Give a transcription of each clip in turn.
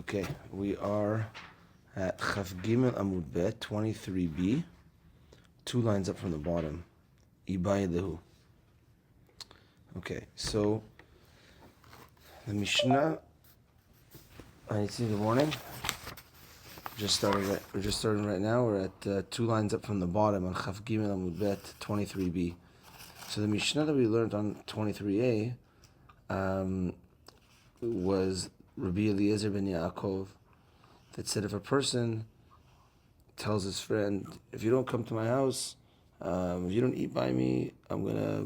Okay, we are at Chaf Gimel Amud Bet 23b, 2 lines up from the bottom. Ibai lehu. Okay, so the Mishnah. I see. Good morning. We're just starting right now. We're at 2 lines up from the bottom on Chaf Gimel Amud Bet 23b. So the Mishnah that we learned on 23a was Rabbi Eliezer ben Yaakov, that said if a person tells his friend, if you don't come to my house, if you don't eat by me, I'm gonna,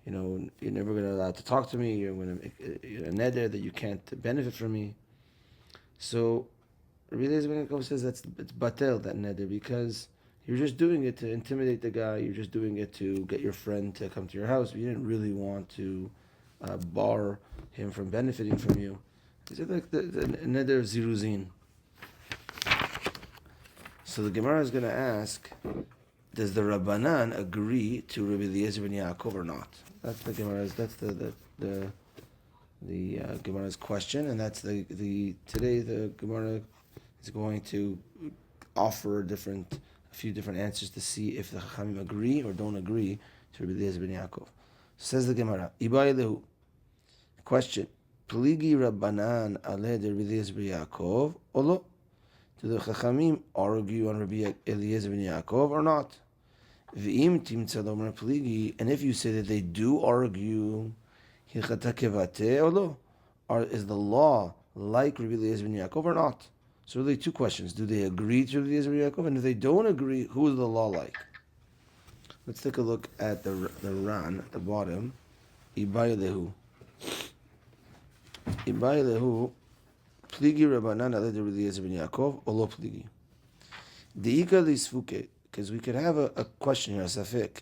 you're never gonna allow to talk to me. You're gonna make a neder that you can't benefit from me. So Rabbi Eliezer ben Yaakov says it's batel, that neder, because you're just doing it to intimidate the guy. You're just doing it to get your friend to come to your house. You didn't really want to bar him from benefiting from you. He said like the neder of ziruzin. So the Gemara is going to ask, does the Rabbanan agree to Rabbi Eliezer ben Yaakov or not? That's the Gemara's. That's the Gemara's question, and that's today the Gemara is going to offer a few different answers to see if the Chachamim agree or don't agree to Rabbi Eliezer ben Yaakov. Says the Gemara, Ibai lehu. Question: Pligi Rabbanan aleh de Rabbi Eliezer ben Yaakov or lo? Do the Chachamim argue on Rabbi Eliezer ben Yaakov or not? V'im timtza lomer pligi, and if you say that they do argue, hilchata kevate or lo? Is the law like Rabbi Eliezer ben Yaakov or not? So really 2 questions. Do they agree to Rabbi Eliezer ben Yaakov? And if they don't agree, who is the law like? Let's take a look at the Ran at the bottom. Ibai lehu. Ibai lehu. Pligi Rabbanan aleh de Rabbi Eliezer ben Yaakov or lo pligi. Deika lisfuke, because we could have a question here, a safek,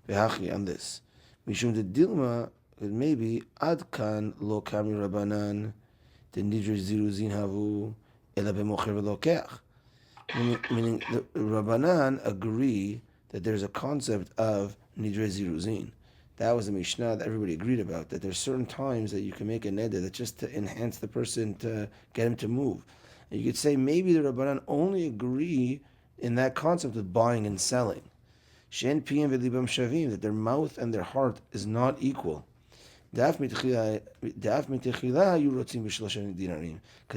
behachi on this. Mishum de dilma, maybe ad kan lo kami Rabbanan de nidre ziruzin havu ela bemocher v'lokeach. Meaning the Rabbanan agree that there's a concept of nidre ziruzin. That was a Mishnah that everybody agreed about, that there's certain times that you can make a neder that's just to enhance the person, to get him to move. And you could say maybe the Rabbanan only agree in that concept of buying and selling. She'en piyim v'libam shavim, that their mouth and their heart is not equal. Because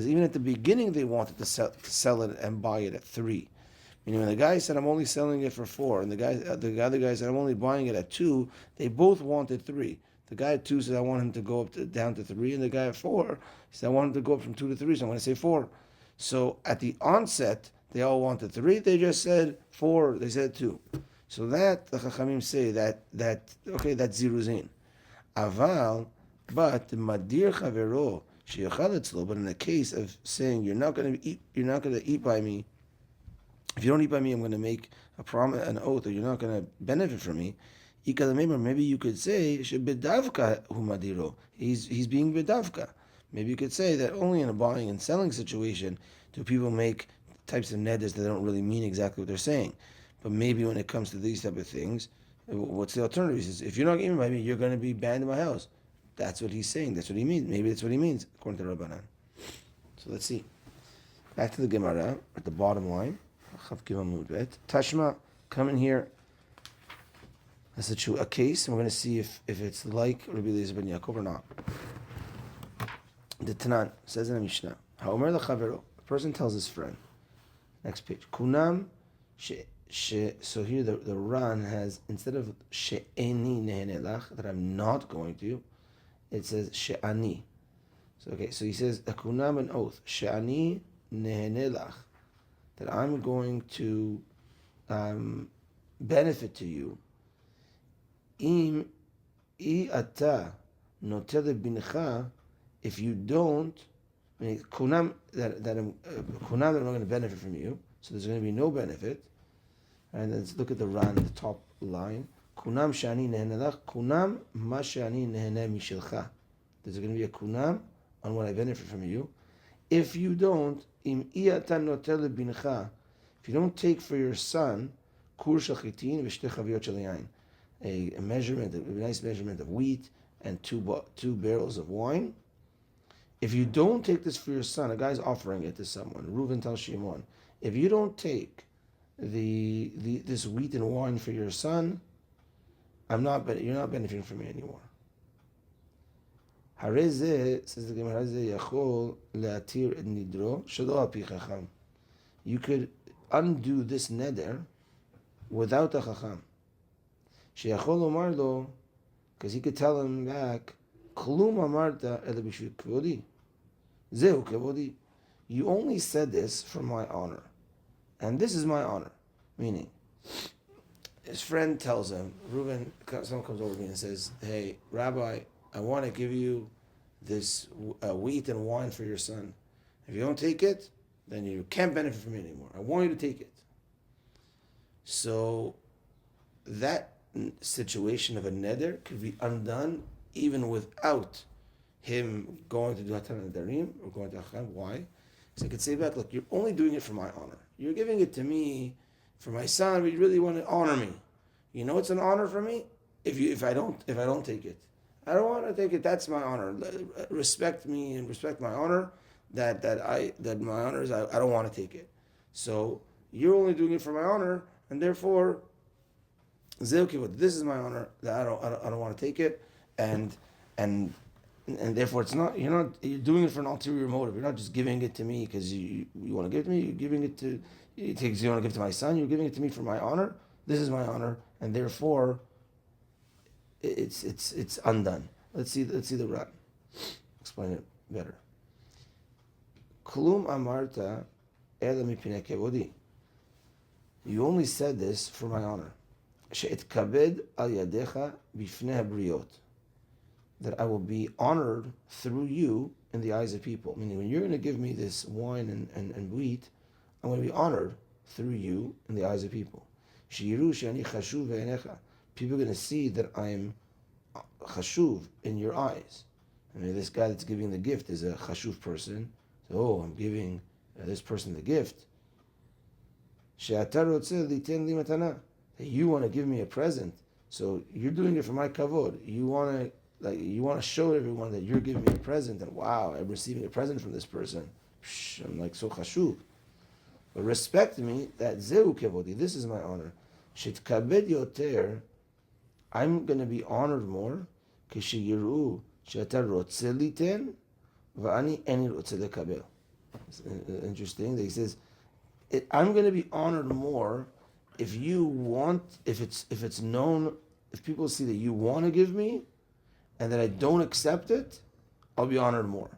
even at the beginning they wanted to sell it and buy it at 3. Meaning when the guy said, I'm only selling it for 4, and the other guy said, I'm only buying it at 2, they both wanted 3. The guy at 2 said, I want him to go down to 3, and the guy at 4 said, I want him to go up from 2 to 3, so I'm going to say 4. So at the onset, they all wanted 3, they just said 4, they said 2. So that, the Chachamim say, that okay, that's ziruzin. Aval, but madir chavero sheyochal etzlo, but in the case of saying you're not going to eat by me, if you don't eat by me, I'm going to make a promise, an oath, or you're not going to benefit from me. Maybe you could say bedavka humadiro. He's being bedavka. Maybe you could say that only in a buying and selling situation do people make types of neders that don't really mean exactly what they're saying. But maybe when it comes to these type of things, what's the alternative? He says, if you're not giving by me, you're going to be banned in my house. That's what he's saying. That's what he means. Maybe that's what he means, according to Rabbanan. So let's see. Back to the Gemara at the bottom line. Tashma, come in here. That's a case, and we're going to see if it's like Rabbi Eliezer ben Yaakov or not. The Tanan says in the Mishnah, Ha'omer l'chavero, a person tells his friend. Next page. Kunam so here the Ran has, instead of she'eni nehenelach, that I'm not going to, it says she'ani. So he says a kunam, an oath, she'ani nehenelach, that I'm going to benefit to you. Im ata notel bincha, if you don't, kunam that I'm not going to benefit from you, so there's going to be no benefit. And let's look at the Ran, the top line. Kunam shani nehenelach, kunam ma shani nehene mishilcha. There's going to be a kunam on what I benefit from you. If you don't, im iyata notel bincha, if you don't take for your son kur shachitin v'shtei chaviyot shel yain, a nice measurement of wheat and two barrels of wine, if you don't take this for your son, a guy's offering it to someone. Reuven tells Shimon, if you don't take this wheat and wine for your son, you're not benefiting from me anymore. Hareze, says the Gemara, Yachol le'atir et nidro shelo al pi chacham. You could undo this neder without a chacham. Sheyachol omar lo, because he could tell him back, Klum amarta ele b'shvil kvodi. Zeu kvodi. You only said this for my honor. And this is my honor. Meaning, his friend tells him, Reuven, someone comes over to me and says, hey, Rabbi, I want to give you this wheat and wine for your son. If you don't take it, then you can't benefit from it anymore. I want you to take it. So that situation of a neder could be undone even without him going to do Hatan Nedarim or going to Acham. Why? Because I could say back, look, you're only doing it for my honor. You're giving it to me for my son, but you really want to honor me. You know it's an honor for me if I don't take it. I don't want to take it. That's my honor. Respect me and respect my honor. That my honor is. I don't want to take it. So you're only doing it for my honor, and therefore, this is my honor. That I don't want to take it, and therefore you're doing it for an ulterior motive. You're not just giving it to me because you want to give it to me. You're giving it to you want to give it to my son. You're giving it to me for my honor. This is my honor, and therefore, it's undone. Let's see the Ran. Explain it better. Klum amarta ela mipnei kevodi. You only said this for my honor. She'etkabed al yadecha bifnei habriot. That I will be honored through you in the eyes of people. Meaning, when you're going to give me this wine and wheat, I'm going to be honored through you in the eyes of people. Shiru she'ani chashuv ve'enecha. People are going to see that I'm chashuv in your eyes. I mean, this guy that's giving the gift is a chashuv person. So, I'm giving this person the gift. She'ata rotzeh liten li matana. You want to give me a present. So, you're doing it for my kavod. You want to show everyone that you're giving me a present, and wow, I'm receiving a present from this person. I'm like so chashuv. But respect me, that zeu kevodi, this is my honor. Shetkabed yoter, I'm going to be honored more. Kishiyiru she'ata rotzeh liten va'ani eni rotzeh lekabel. It's interesting that he says, I'm going to be honored more if it's known, if people see that you want to give me, and that I don't accept it, I'll be honored more.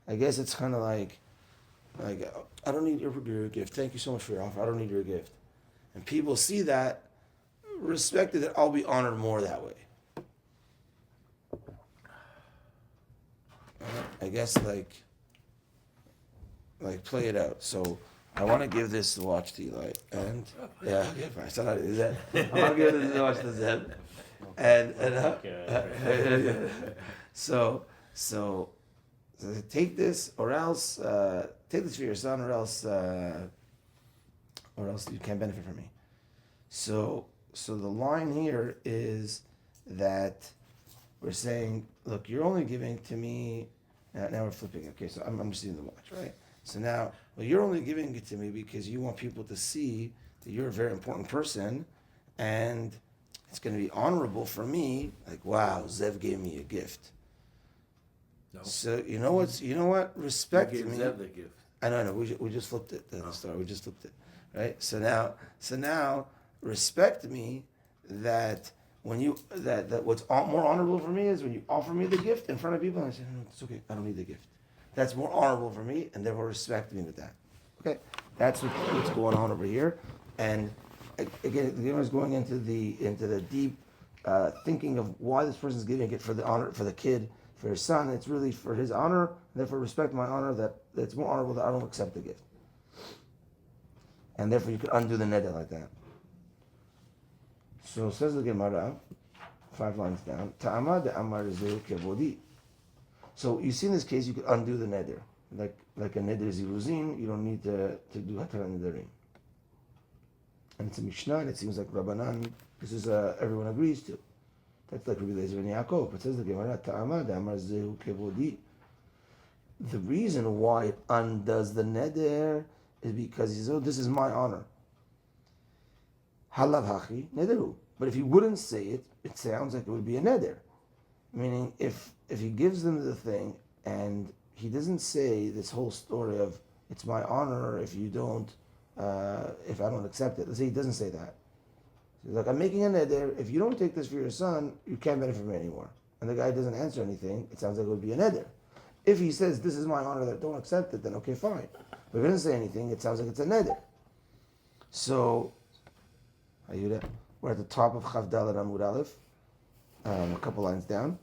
I guess it's kind of like I don't need your gift. Thank you so much for your offer. I don't need your gift. And people see that, respect it, that I'll be honored more that way. I guess like play it out. So I want to give this watch to Eli, and yeah, okay, fine. So I want to give this watch to Zeb, and so take this, or else take this for your son, or else you can't benefit from me. So the line here is that we're saying, look, you're only giving to me. Now we're flipping. Okay, so I'm just seeing the watch, right? So now, well, you're only giving it to me because you want people to see that you're a very important person, and it's going to be honorable for me. Like, wow, Zev gave me a gift. No. So you know what? Respect me. Zev the gift. I know. We just flipped it. The story. We just flipped it, right? So now, respect me that. That what's more honorable for me is when you offer me the gift in front of people, and I say, no, it's okay, I don't need the gift. That's more honorable for me, and therefore respect me with that. Okay, that's what's going on over here. And again, the Gemara is going into the deep thinking of why this person is giving it for the honor, for the kid, for his son. It's really for his honor, and therefore respect my honor. That it's more honorable that I don't accept the gift, and therefore you could undo the neder like that. So says the Gemara, 5 lines down. Ta'ama de amar zeu kevodi. So you see in this case, you could undo the neder, like a neder ziruzin. You don't need to do hataran nedarim. And it's a Mishnah, and it seems like Rabbanan, this is everyone agrees to. That's like Rabbi Eliezer and Yaakov. It says the Gemara, Ta'amad Amar Zehu Kevodi. The reason why it undoes the neder is because he says, oh, this is my honor. Halav hachi nederu. But if he wouldn't say it, it sounds like it would be a neder. Meaning, if he gives them the thing and he doesn't say this whole story of it's my honor if you don't, if I don't accept it. Let's say he doesn't say that. He's like, I'm making a neder. If you don't take this for your son, you can't benefit from it anymore. And the guy doesn't answer anything. It sounds like it would be a neder. If he says, this is my honor, that don't accept it, then okay, fine. But if he doesn't say anything, it sounds like it's a neder. So, we're at the top of Chav Dalet Amud Aleph, a couple lines down.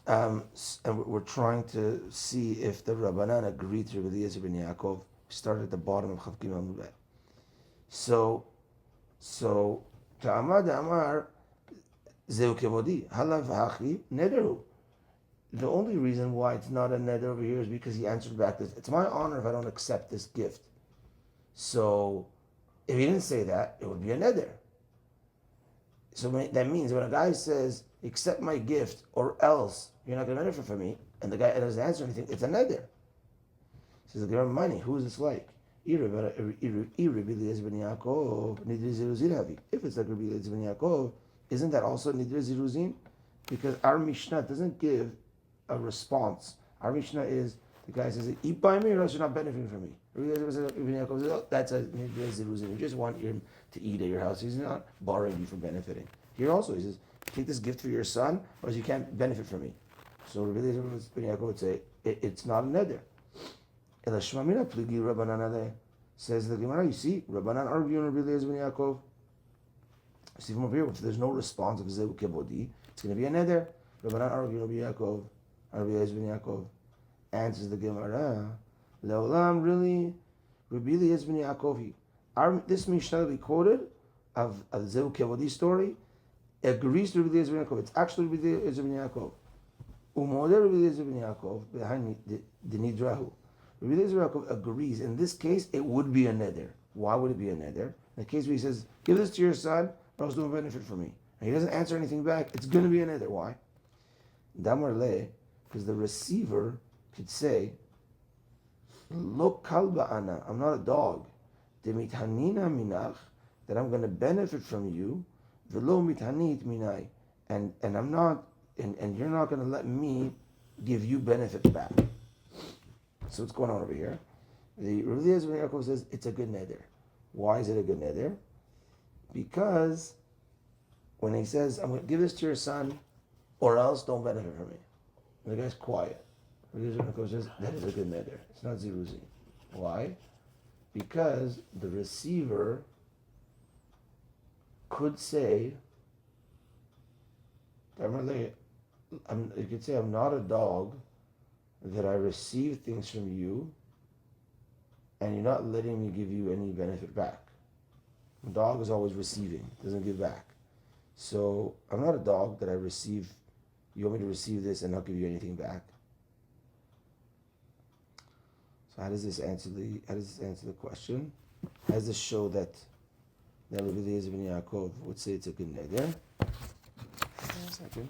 And we're trying to see if the Rabbanan agreed to Rabbi Eliezer ben Yaakov. We started at the bottom of Chav Gimel Amud Bet. So, Ta'amad Amar Zeu Kevodi, Halav Hachi Nederu. The only reason why it's not a neder over here is because he answered back this. It's my honor if I don't accept this gift. So, if he didn't say that, it would be a neder. So that means when a guy says, accept my gift or else you're not going to benefit from me, and the guy doesn't answer anything, it's a neder. He says, give him money. Who is this like? If it's like Rabbi Eliezer ben Yaakov, isn't that also Nidre Ziruzin? Because our Mishnah doesn't give a response. Our Mishnah is, the guy says, eat by me or else you're not benefiting from me. That's a Nidre Ziruzin. You just want him to eat at your house. He's not borrowing you from benefiting. Here also, he says, take this gift for your son or else you can't benefit from me. So Rabbi Eliezer ben Yaakov would say, it's not a neder. Says the Gemara, you see, Rabbanan arguing Rabbi Eliezer ben Yaakov. See from over here, if there's no response of Zeu Kevodi, it's going to be a neder. Rabbanan arguing Rabbi Eliezer ben Yaakov. Answers the Gemara, Leolam, really, Rabbi Eliezer ben Yaakov. This Mishnah that we quoted of Zeu Kevodi story agrees to Rabbi Eliezer ben Yaakov. It's actually Rabbi Eliezer ben Yaakov. Umoder Rabbi Eliezer ben Yaakov behind the Nidrahu. Rabbi Eliezer ben Yaakov agrees. In this case, it would be a neder. Why would it be a neder? In the case where he says, give this to your son, or else don't benefit from me. And he doesn't answer anything back, it's going to be a neder. Why? Damar le, because the receiver could say, Lo kalba ana, I'm not a dog. Demithanina minach, that I'm going to benefit from you. Velo mithanit minai, and I'm not, and you're not going to let me give you benefits back. So what's going on over here? The Rabbi Eliezer ben Yaakov says it's a good neder. Why is it a good neder? Because when he says, I'm going to give this to your son, or else don't benefit from me. And the guy's quiet. Rabbi Eliezer ben Yaakov says, that is a good neder. It's not ziruzi. Why? Because the receiver could say, you could say, I'm not a dog, that I receive things from you, and you're not letting me give you any benefit back. A dog is always receiving, doesn't give back. So I'm not a dog that I receive, you want me to receive this and not give you anything back. So how does this answer the question? How does this show that Rabbi Eliezer ben Yaakov would say it's a good neder? One second.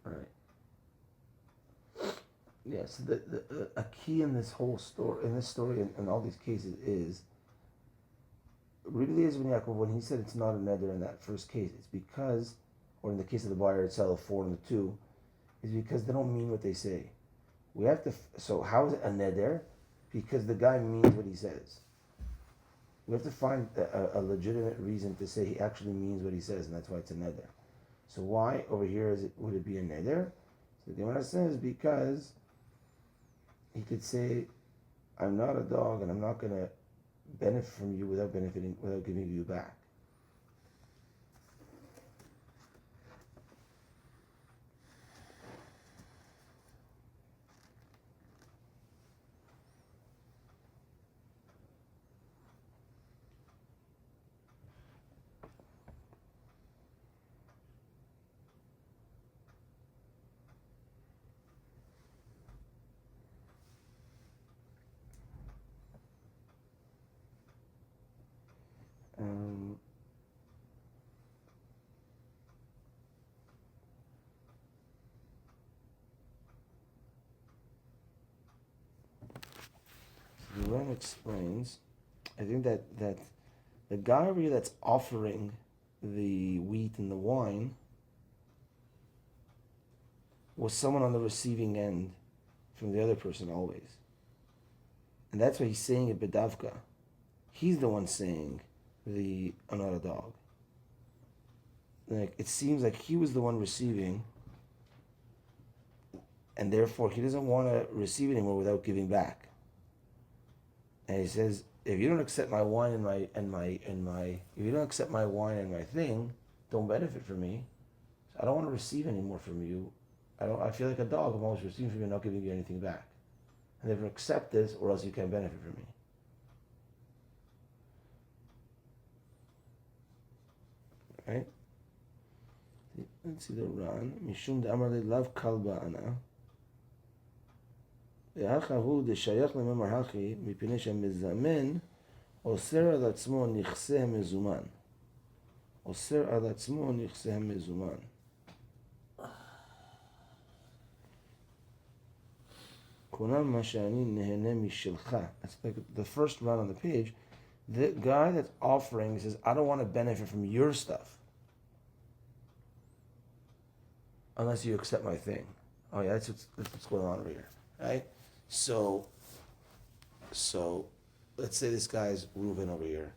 All right. Yes, a key in this whole story, in all these cases is Rabbi Eliezer ben Yaakov, when he said it's not a neder in that first case, it's because, or in the case of the buyer and seller 4 and the 2, is because they don't mean what they say. We have to. So how is it a neder? Because the guy means what he says. We have to find a legitimate reason to say he actually means what he says, and that's why it's a neder. So why over here would it be a neder? So the Gemara says because he could say, I'm not a dog and I'm not going to benefit from you without giving you back. Ran explains, I think that the guy over here that's offering the wheat and the wine was someone on the receiving end from the other person always. And that's why he's saying it bedavka. He's the one saying the another dog. Like it seems like he was the one receiving, and therefore he doesn't want to receive anymore without giving back. And he says, if you don't accept my wine if you don't accept my wine and my thing, don't benefit from me. So I don't want to receive anymore from you. I feel like a dog. I'm always receiving from you and not giving you anything back. And therefore accept this, or else you can't benefit from me. Right? Let's see the Ran. Mishum de Amar Lav Kalba Ana. והאח ההוא דשייך לממר הכי מפני שהמזמן אוסר על עצמו נכסה המזומן. אוסר על עצמו נכסה המזומן. כונן מה שאני נהנה משלך. That's like the first round on the page. The guy that's offering says, I don't want to benefit from your stuff unless you accept my thing. Oh yeah, that's what's going on over here, right? So let's say this guy's Reuven over here,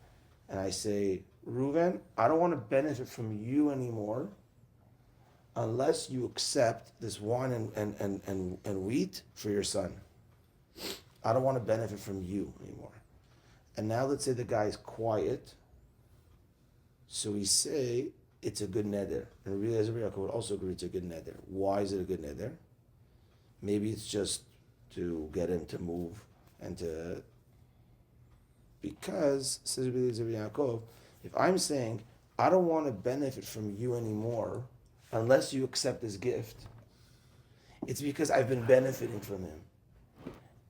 and I say, Reuven, I don't want to benefit from you anymore unless you accept this wine and wheat for your son. I don't want to benefit from you anymore. And now let's say the guy's quiet, so we say it's a good neder. And Rabbi Eliezer would also agree it's a good neder. Why is it a good neder? Maybe it's just to get him to move and to, because, says Rabbi Eliezer Yaakov, if I'm saying, I don't want to benefit from you anymore unless you accept this gift, it's because I've been benefiting from him.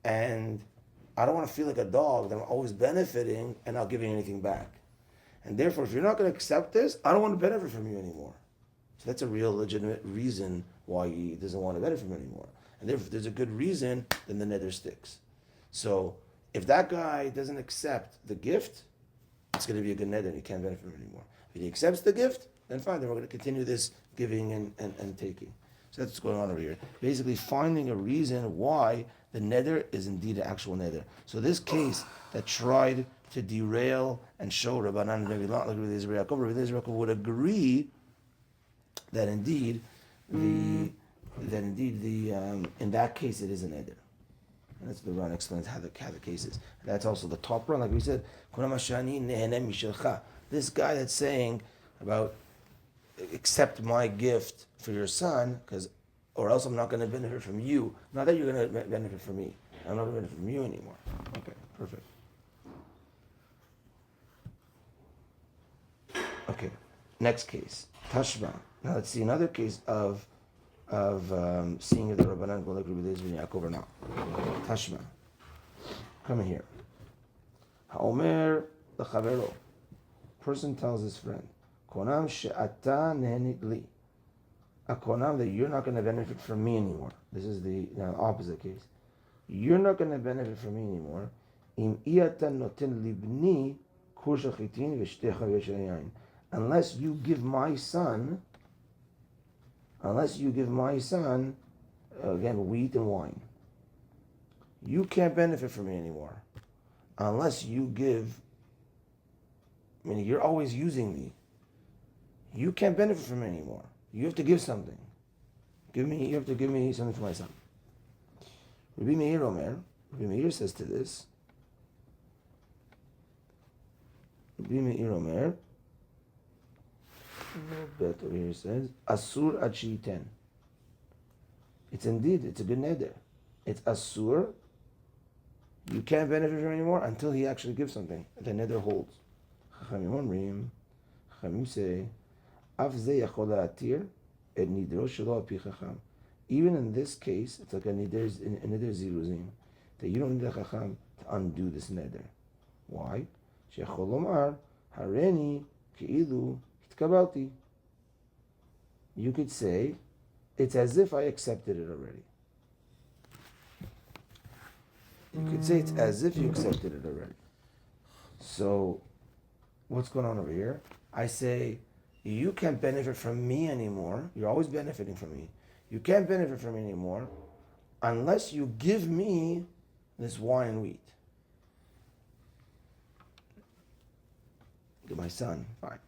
And I don't want to feel like a dog that I'm always benefiting and not giving anything back. And therefore, if you're not going to accept this, I don't want to benefit from you anymore. So that's a real legitimate reason why he doesn't want to benefit from it anymore. And therefore, if there's a good reason, then the neder sticks. So if that guy doesn't accept the gift, it's going to be a good neder and he can't benefit from it anymore. If he accepts the gift, then fine, then we're going to continue this giving and taking. So that's what's going on over here. Basically finding a reason why the neder is indeed an actual neder. So this case that tried to derail and show Rabbanan maybe not like Rabbi Eliezer would agree that indeed in that case it is a neder. And that's the Ran explains how the case is. That's also the top Ran, like we said. This guy that's saying about accept my gift for your son, or else I'm not going to benefit from you. Not that you're going to benefit from me. I'm not going to benefit from you anymore. Okay, perfect. Okay, next case, Tashma. Now let's see another case of seeing if the Rabbanan go like Rabbi Eliezer ben Yaakov or not. Tashma. Come in here. Ha'omer l'chavero. Person tells his friend, Konam she'ata nehenit li. A konam that you're not going to benefit from me anymore. This is the opposite case. You're not going to benefit from me anymore. Im iyata noten libni kur shel chitin v'shtei chavot shel yain. Unless you give my son, again, wheat and wine. You can't benefit from me anymore. Unless you give, meaning you're always using me. You can't benefit from me anymore. You have to give something. You have to give me something for my son. Rabbi Meir says to this, Rabbi Meir Omer, a little bit over here says, Asur ad she'iten. It's a good neder. It's Asur. You can't benefit from him anymore until he actually gives something. The neder holds. Chachamim say, Af ze yachol la'atir et nidro shelo al pi chacham. Even in this case, it's like a neder ziruzim, that you don't need a chacham to undo this neder. Why? Shechol lomar hareni keilu hitkabalti. You could say, it's as if I accepted it already. You could say it's as if you accepted it already. So, what's going on over here? I say, you can't benefit from me anymore. You're always benefiting from me. You can't benefit from me anymore unless you give me this wine and wheat. My son, fine.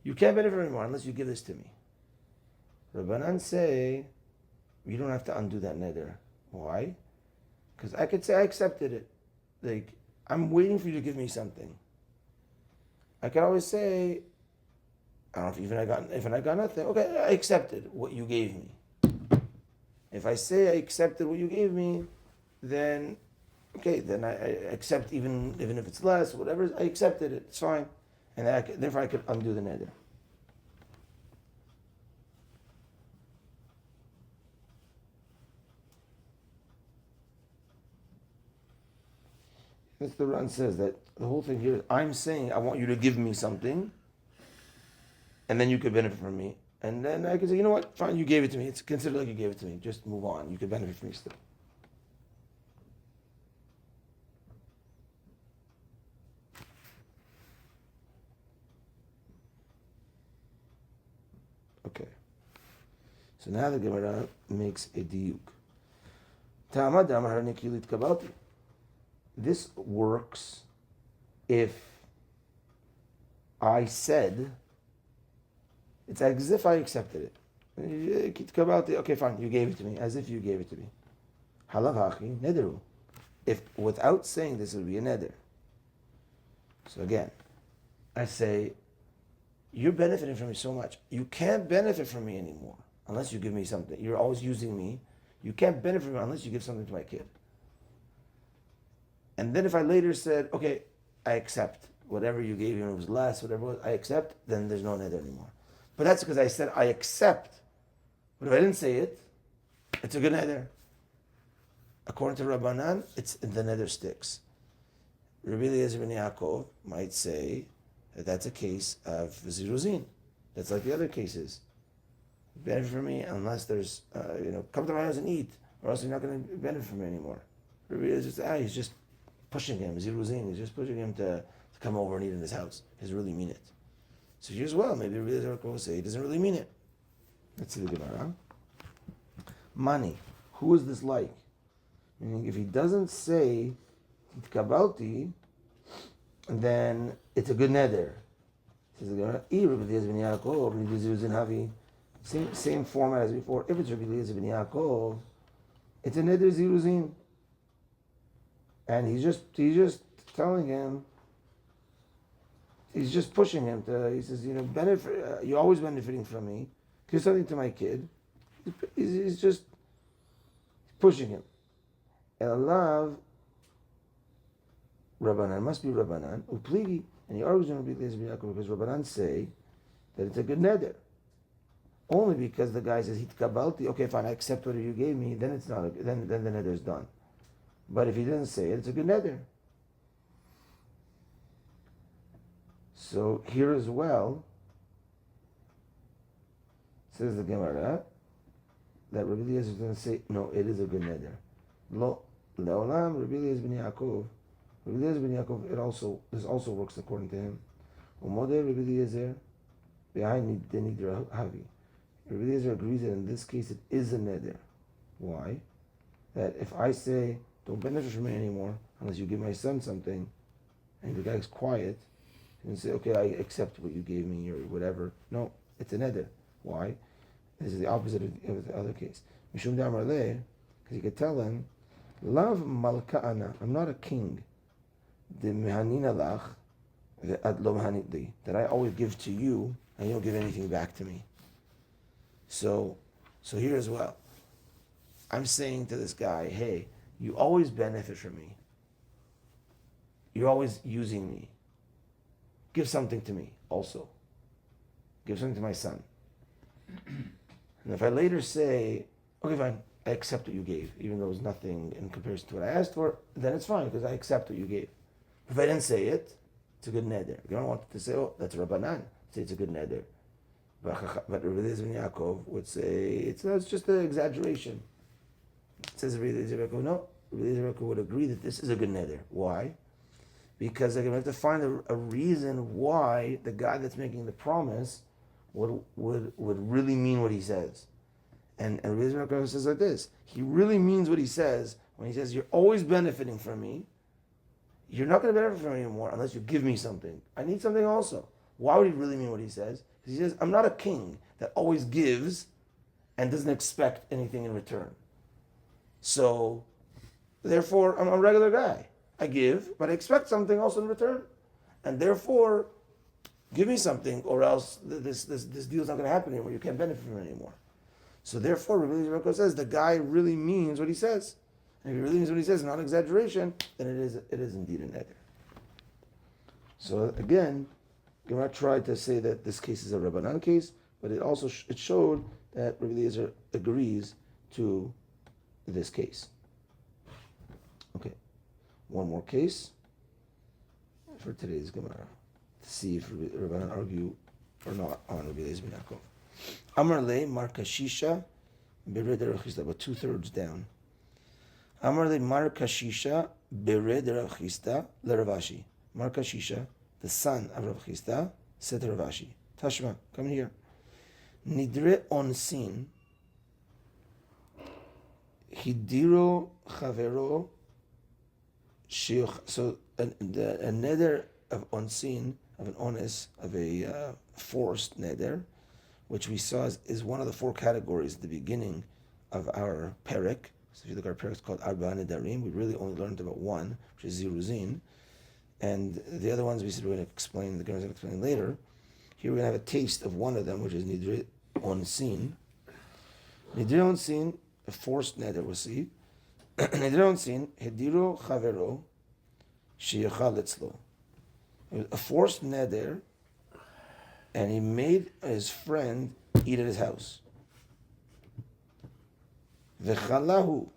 You can't benefit from me anymore unless you give this to me. Rabbanan say, you don't have to undo that neder. Why? Because I could say I accepted it. Like, I'm waiting for you to give me something. I can always say, I don't know if I got nothing. Okay, I accepted what you gave me. If I say I accepted what you gave me, then okay, then I accept even if it's less, whatever. I accepted it. It's fine, and therefore I could undo the neder. That's the Ran says that the whole thing here is I'm saying I want you to give me something, and then you could benefit from me. And then I can say, you know what, fine, you gave it to me. It's considered like you gave it to me. Just move on. You could benefit from me still. Okay. So now the Gemara makes a diuk. Ta'amad amar nikilit kabalti. This works if I said, it's as if I accepted it. Okay, fine, you gave it to me, as if you gave it to me. Halav hachi nederu. If without saying this, it would be a neder. So again, I say, you're benefiting from me so much. You can't benefit from me anymore unless you give me something. You're always using me. You can't benefit from me unless you give something to my kid. And then if I later said, okay, I accept whatever you gave me, it was less, whatever it was, I accept, then there's no neder anymore. But that's because I said I accept. But if I didn't say it, it's a good neder. According to Rabbanan, the neder sticks. Rabbi Eliezer ben Yaakov might say that that's a case of ziruzin. That's like the other cases. Benefit from me unless there's, come to my house and eat, or else you're not going to benefit from me anymore. Rabbi Eliezer says, he's just pushing him, ziruzin. He's just pushing him to come over and eat in his house. He doesn't really mean it. So here's well, maybe Rabbi Eliezer will say he doesn't really mean it. Let's see the Gemara. Money. Who is this like? Meaning, if he doesn't say Kabalti, then it's a good neder. Says the Gemara. Same format as before. If it's Rabbi Eliezer ben Yaakov, it's a neder ziruzin, and he's just telling him. He's just pushing him to. He says, benefit. You're always benefiting from me. Give something to my kid. He's just pushing him. Elav Rabbanan must be Rabbanan upligi, and he argues on Rabbi Eliezer ben Yaakov because Rabbanan say that it's a good neder. Only because the guy says hitkabalti. Okay, fine, I accept whatever you gave me. Then it's not. Then the neder is done. But if he doesn't say it, it's a good neder. So here as well, says the Gemara, that Rabbi Eliezer is going to say, no, it is a good neder. Lo leolam Rabbi Eliezer ben Yaakov. Rabbi Eliezer ben Yaakov, this also works according to him. Umodeh Rabbi Eliezer behind the nidra havi. Rabbi Eliezer agrees that in this case it is a neder. Why? That if I say, don't benefit from me anymore unless you give my son something, and the guy's quiet, and say, okay, I accept what you gave me or whatever. No, it's a neder. Why? This is the opposite of the other case. Mishum damar leh, because you could tell him, Lav malka'ana, I'm not a king. The mehanina lach, ad lo mehanit, that I always give to you, and you don't give anything back to me. So here as well, I'm saying to this guy, hey, you always benefit from me. You're always using me. Give something to me also. Give something to my son. And if I later say, okay, fine, I accept what you gave, even though it was nothing in comparison to what I asked for, then it's fine, because I accept what you gave. If I didn't say it, it's a good neder. You don't want to say, oh, that's Rabbanan. Say it's a good neder. But Rabbi Eliezer ben Yaakov would say, it's just an exaggeration. It says Rabbi Eliezer ben Yaakov, no, Rabbi Eliezer would agree that this is a good neder. Why? Because they're going to have to find a reason why the guy that's making the promise would really mean what he says. And Rabbi Eliezer says like this: he really means what he says when he says, "You're always benefiting from me. You're not going to benefit from me anymore unless you give me something. I need something also." Why would he really mean what he says? Because he says, "I'm not a king that always gives and doesn't expect anything in return. So, therefore, I'm a regular guy. I give, but I expect something also in return. And therefore, give me something, or else this deal's not going to happen anymore. You can't benefit from it anymore." So therefore, Rabbi Eliezer says the guy really means what he says. And if he really means what he says, not an exaggeration, then it is indeed a neder. So again, Gemara tried to say that this case is a Rabbanan case, but it also it showed that Rabbi Eliezer agrees to this case. Okay, one more case for today's Gemara to see if Rabbanan argue or not on Rabbi Eliezer ben Yaakov. Amar le markashisha bered rachista, about 2/3 down. Amar le markashisha bered rachista le Ravashi. Markashisha, the son of Rav Chisda, said to Ravashi, Tashma, come in here. Nidre onsin hidiro chavero shiuch. So a neder of onsin, of an ones, of a forced neder, which we saw is one of the 4 categories at the beginning of our perek. So if you look at our perek, it's called Arba Nedarim. We really only learned about one, which is Ziruzin. And the other ones we said we're going to explain, the Gemara is going to explain later. Here we're going to have a taste of one of them, which is Nidre Onsin. Nidre Onsin, a forced neder, we'll see. Nidre Onsin, Hediro Chavero, Sheyachal Etzlo. A forced neder, and he made his friend eat at his house. V'chalahu.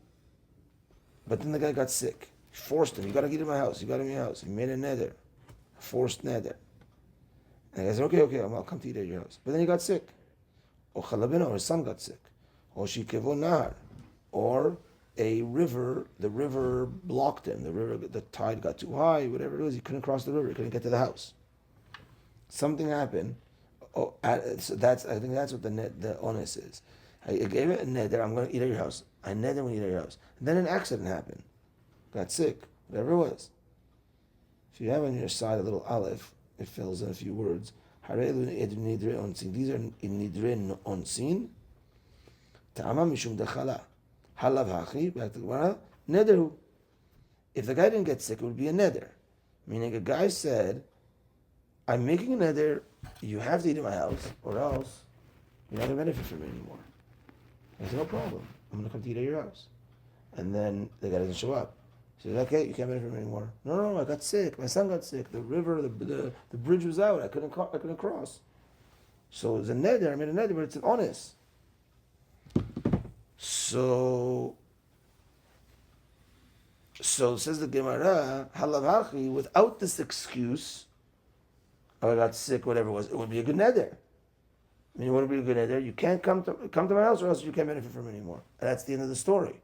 But then the guy got sick. He forced him. You got to eat at my house. You got to eat at my house. He made a neder, a forced neder. And I said, okay, I'll come to eat at your house. But then he got sick. Or chalabino, or his son got sick. Or shikevo nahar. Or a river, the river blocked him. The tide got too high, whatever it was. He couldn't cross the river. He couldn't get to the house. Something happened. So I think that's what the onus is. I gave it a neder, I'm going to eat at your house. I neder, I'm going to eat at your house. And then an accident happened. Got sick, whatever it was. If you have on your side a little aleph, it fills in a few words. These are nidre onsin. Ta'ama mishum dechala. Halav hachi, back to the Gemara, nederhu. If the guy didn't get sick, it would be a neder. Meaning a guy said, I'm making a neder, you have to eat at my house, or else you're not going to benefit from it anymore. I said, no problem. I'm going to come to eat at your house. And then the guy doesn't show up. He says, okay, you can't benefit from it anymore. No, I got sick. My son got sick. The river, the bridge was out. I couldn't cross. So it's a neder. I made a neder, but it's an honest. So says the Gemara, halavachi, without this excuse, I got sick, whatever it was, it would be a good neder. I mean, it would be a good neder. You can't come to my house, or else you can't benefit from it anymore. And that's the end of the story.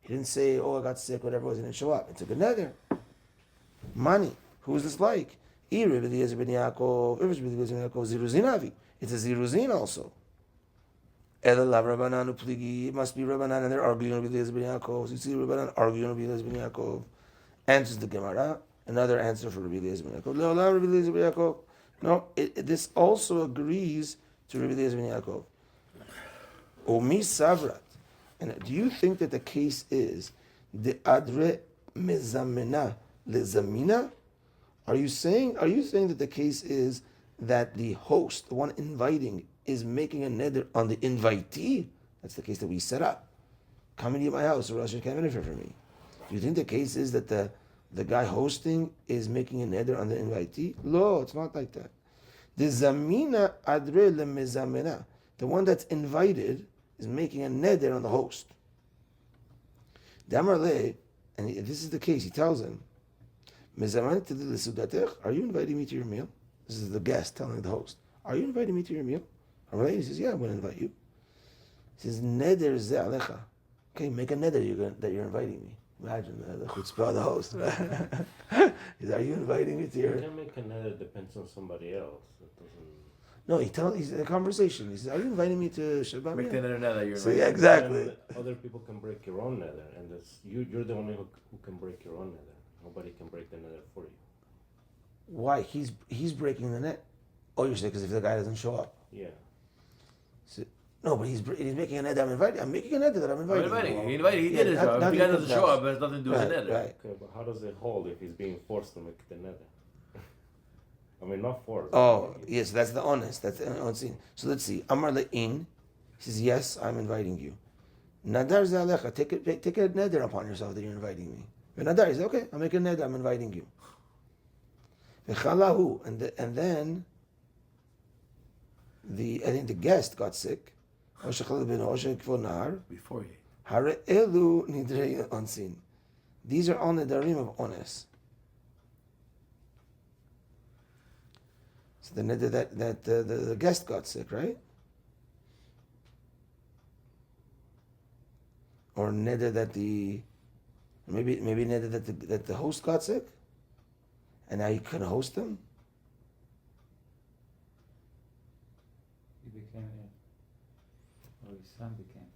He didn't say, I got sick, whatever it was, he didn't show up. It's a good neder. Money. Who is this like? It's a ziruzin also. It must be Rabbanan, and they're arguing on Rabbi Eliezer ben Yaakov. So you see Rabbanan arguing on Rabbi Eliezer ben Yaakov. Answers the Gemara. Another answer for Rabbi Eliezer ben Yaakov. No, this also agrees to Rabbi Eliezer ben Yaakov. Omi savrat. And do you think that the case is the adre mezamena lezamina? Are you saying that the case is that the host, the one inviting, is making a neder on the invitee? That's the case that we set up. Come and eat at my house, or else you can't benefit from me. Do you think the case is that the guy hosting is making a neder on the invitee? No, it's not like that. The zamina adre le mezamena, the one that's invited, is making a neder on the host. Damarle, and if this is the case, he tells him, are you inviting me to your meal? This is the guest telling the host. Are you inviting me to your meal? He says, yeah, I'm going to invite you. He says, neder ze alecha. Okay, make a neder that you're inviting me. Imagine the chutzpah of the host. He's, are you inviting me to your... You can make another depends on somebody else. That doesn't... No, he's in a conversation. He says, are you inviting me to Shabbat? Make the nether you're So, inviting. yeah, exactly. Then other people can break your own nether, and that's you're the only who can break your own nether. Nobody can break the nether for you. Why? He's breaking the net. Oh, you're saying because if the guy doesn't show up. Yeah. So, no, but he's making a net. I'm making a net that I'm inviting. He invited. He did his job. If the guy doesn't show up, it has nothing to do with the nether. Right. Okay, but how does it hold if he's being forced to make the nether? I mean, not forced. Oh, yes, that's the honest. That's the unseen. So let's see. Amar le'in. He says, yes, I'm inviting you. Nadar zalecha. Take a neder upon yourself that you're inviting me. Nadar, he says, okay, I'll make a neder. I'm inviting you. V'chalahu. And then I think the guest got sick. Before he. Hare'elu nidrei onsin. These are all nedarim of ones. So the neder that the guest got sick, right? Or neder that maybe neder that the host got sick, and now you couldn't host him. He became ill. Or his son became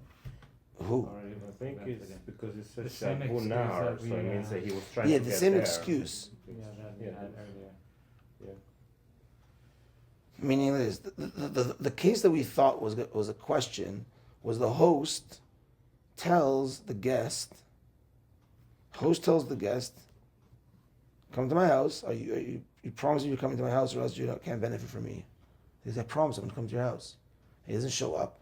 ill. Who? Or he I was think left it's again. because it The says same Shabu excuse Nahar, that so we, it means that he was trying Yeah, to the get same there. excuse. Yeah, that we Yeah. had earlier. Meaning this, the case that we thought was a question was the host tells the guest, come to my house. Are you promise me you're coming to my house, or else you can't benefit from me? He says, I promise I'm going to come to your house. He doesn't show up.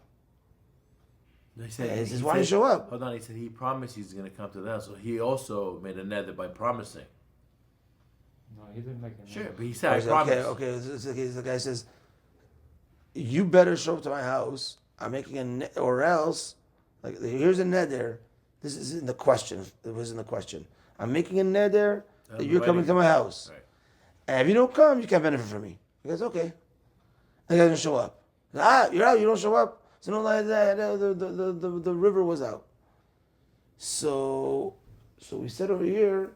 He said, He says, why don't you show up? Hold on, he said he promised he's going to come to the house. So he also made a nether by promising. No, he didn't make it. Sure, but he said, I He said, promise. okay. The guy says, you better show up to my house. I'm making a net, or else, like, here's a neder. This is in the question. It was in the question. I'm making a neder that you're coming to my house. Right. And if you don't come, you can't benefit from me. He goes, okay. The guy doesn't show up. You're out, you don't show up. So no, like that, the river was out. So we said over here,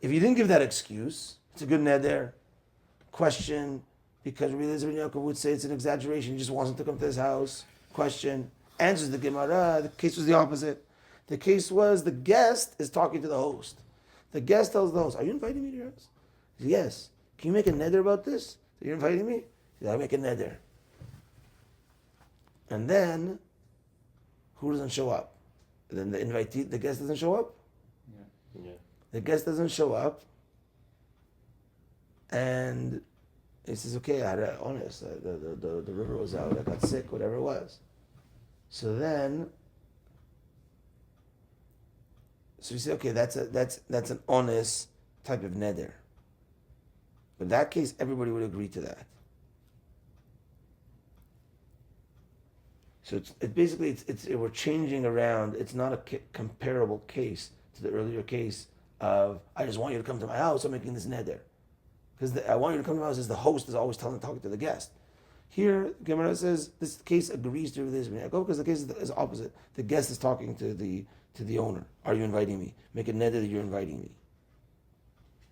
if you didn't give that excuse, it's a good neder. Question, because Rabbi Eliezer ben Yaakov would say it's an exaggeration. He just wants him to come to his house. Question, answers the Gemara. The case was the opposite. The case was the guest is talking to the host. The guest tells the host, are you inviting me to your house? He says, yes. Can you make a neder about this? You're inviting me? He says, I make a neder. And then, who doesn't show up? Then the invitee, the guest doesn't show up? Yeah. The guest doesn't show up. And he says, okay, I had an honest. The river was out. I got sick, whatever it was. So you say, okay, that's an honest type of neder. But in that case, everybody would agree to that. So we're changing around. It's not a comparable case to the earlier case of, I just want you to come to my house, I'm making this neder. Because I want you to come to my house as the host is always talking to the guest. Here, Gemara says this case agrees to this because the case is opposite. The guest is talking to the owner. Are you inviting me? Make a neder that you're inviting me.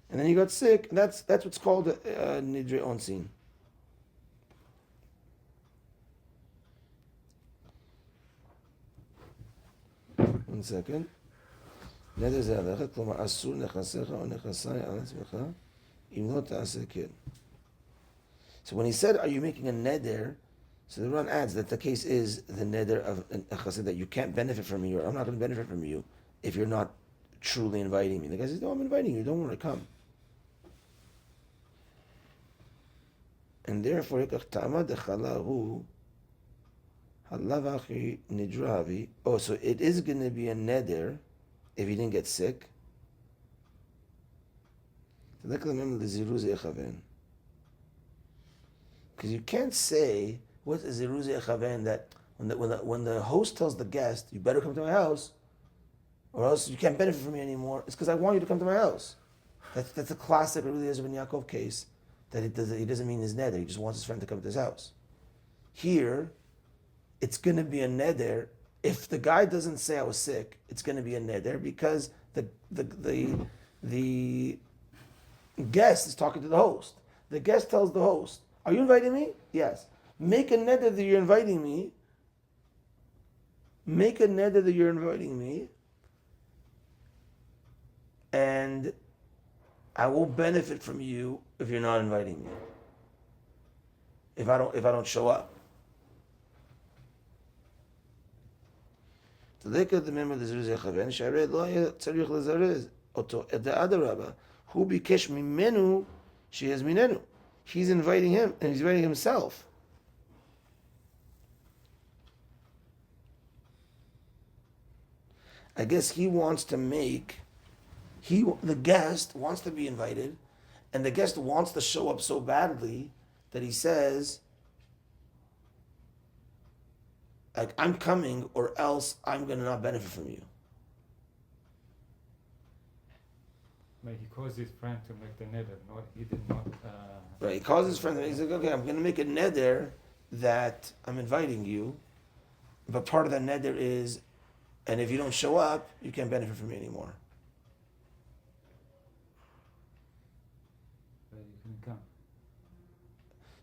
And then he got sick, and that's what's called nidre onsin. One second. נדר זה עליך, כלומר אסור נכסיך או נכסי על עצמך, אם לא תעשה כן. So when he said, are you making a neder? So the Ran adds that the case is the neder of a chassid that you can't benefit from me, or I'm not going to benefit from you if you're not truly inviting me. The guy says, no, I'm inviting you, don't worry, come. And therefore, oh, so it is going to be a neder if he didn't get sick. Because you can't say what is ziruz echaven that when the host tells the guest, you better come to my house, or else you can't benefit from me anymore. It's because I want you to come to my house. That's a classic Rabbi Eliezer ben Yaakov case. That he doesn't mean his neder. He just wants his friend to come to his house. Here, it's going to be a neder. If the guy doesn't say I was sick, it's going to be a neder because the guest is talking to the host. The guest tells the host, "Are you inviting me?" Yes. Make a neder that you're inviting me. Make a neder that you're inviting me, and I will benefit from you if you're not inviting me. If I don't show up. So they could remember the Zeruz Yechaven, Shared Lo Tzarich LeZeruz, Oto the Adarabba, who bikesh mimenu, she has minenu. He's inviting him, and he's inviting himself. I guess he wants to make, the guest wants to be invited, and the guest wants to show up so badly that he says, like, I'm coming or else I'm going to not benefit from you. But he caused his friend to make the neder. He did not. Right, he calls his friend, and he's like, okay, I'm going to make a neder that I'm inviting you, but part of that neder is, and if you don't show up, you can't benefit from me anymore. But you can come.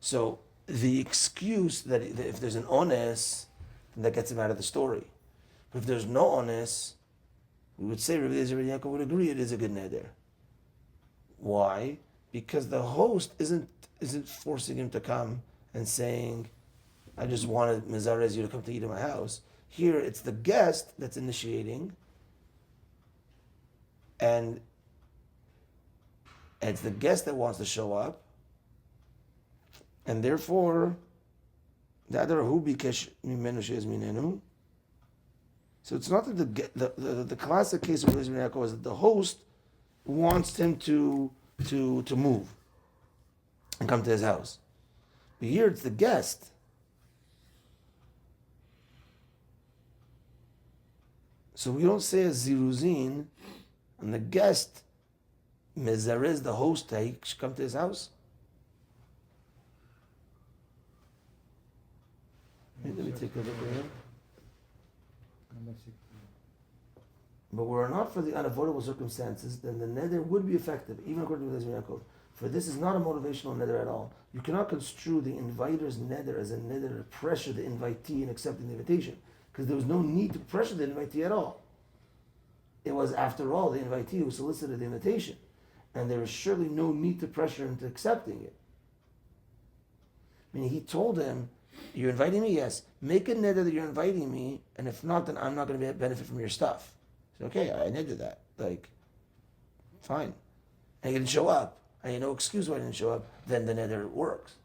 So the excuse that if there's an onus, then that gets him out of the story. But if there's no onus, we would say Rabbi Eliezer ben Yaakov would agree it is a good neder. Why? Because the host isn't forcing him to come and saying, I just wanted Mizarez you to come to eat in my house. Here it's the guest that's initiating, and it's the guest that wants to show up, and therefore, the other who bikesh mimenu she'ez minenu. So it's not that the classic case of Eliezer ben Yaakov is that the host wants him to move and come to his house. But here it's the guest. So we don't say a ziruzin, and the guest mezarez the host that he should come to his house. Let me take a look at it. But were it not for the unavoidable circumstances, then the neder would be effective, even according to Eliezer ben Yaakov. For this is not a motivational neder at all. You cannot construe the inviter's neder as a neder to pressure the invitee in accepting the invitation, because there was no need to pressure the invitee at all. It was, after all, the invitee who solicited the invitation, and there was surely no need to pressure him to accepting it. Meaning, he told him, "You're inviting me? Yes. Make a neder that you're inviting me, and if not, then I'm not going to benefit from your stuff." He said, "Okay, I nedered that. Like, fine." And he didn't show up. I had no excuse why he didn't show up. Then the neder works,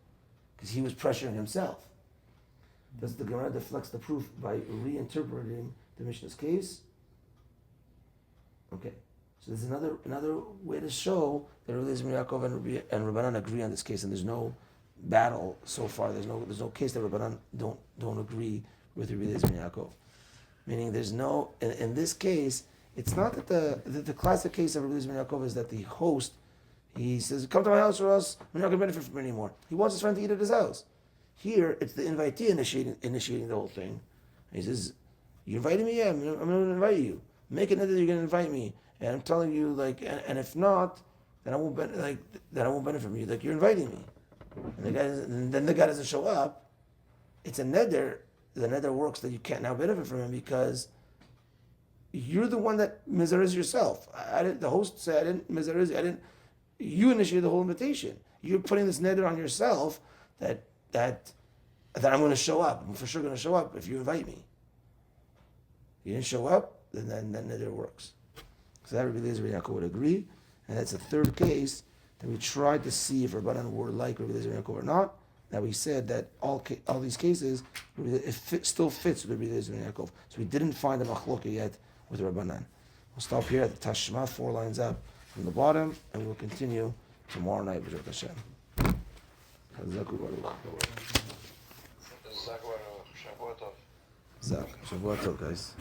because he was pressuring himself. Thus, the Gemara deflects the proof by reinterpreting the Mishnah's case. Okay, so there's another way to show that Rabbi Eliezer ben Yaakov and Rabbanan agree on this case, and there's no battle so far. There's no case that Rabbanan don't agree with Rabbi Eliezer ben Yaakov. Meaning, there's no in this case. It's not that the classic case of Rabbi Eliezer ben Yaakov is that the host, he says, "Come to my house, or else we're not going to benefit from it anymore." He wants his friend to eat at his house. Here, it's the invitee initiating the whole thing. He says, "You invited me? Yeah, I'm going to invite you. Make it that you're going to invite me, and I'm telling you, like, and if not, then I won't benefit from you. Like, you're inviting me." And then the guy doesn't show up. It's a neder. The neder works that you can't now benefit from him because you're the one that mizarez yourself. The host said, "I didn't mizarez. I didn't." You initiated the whole invitation. You're putting this neder on yourself that I'm going to show up. I'm for sure going to show up if you invite me. You didn't show up, then neder works. So that Rabbi Eliezer ben Yaakov would agree, and that's the third case that we tried to see if Rabbanan were like Rabbi Eliezer ben Yaakov or not. That we said that all these cases still fits with Rabbi Eliezer ben Yaakov. So we didn't find a machloka yet with Rabbanan. We'll stop here at the Tashma, 4 lines up from the bottom, and we'll continue tomorrow night with Hashem. Zak, Shavua Tov, guys.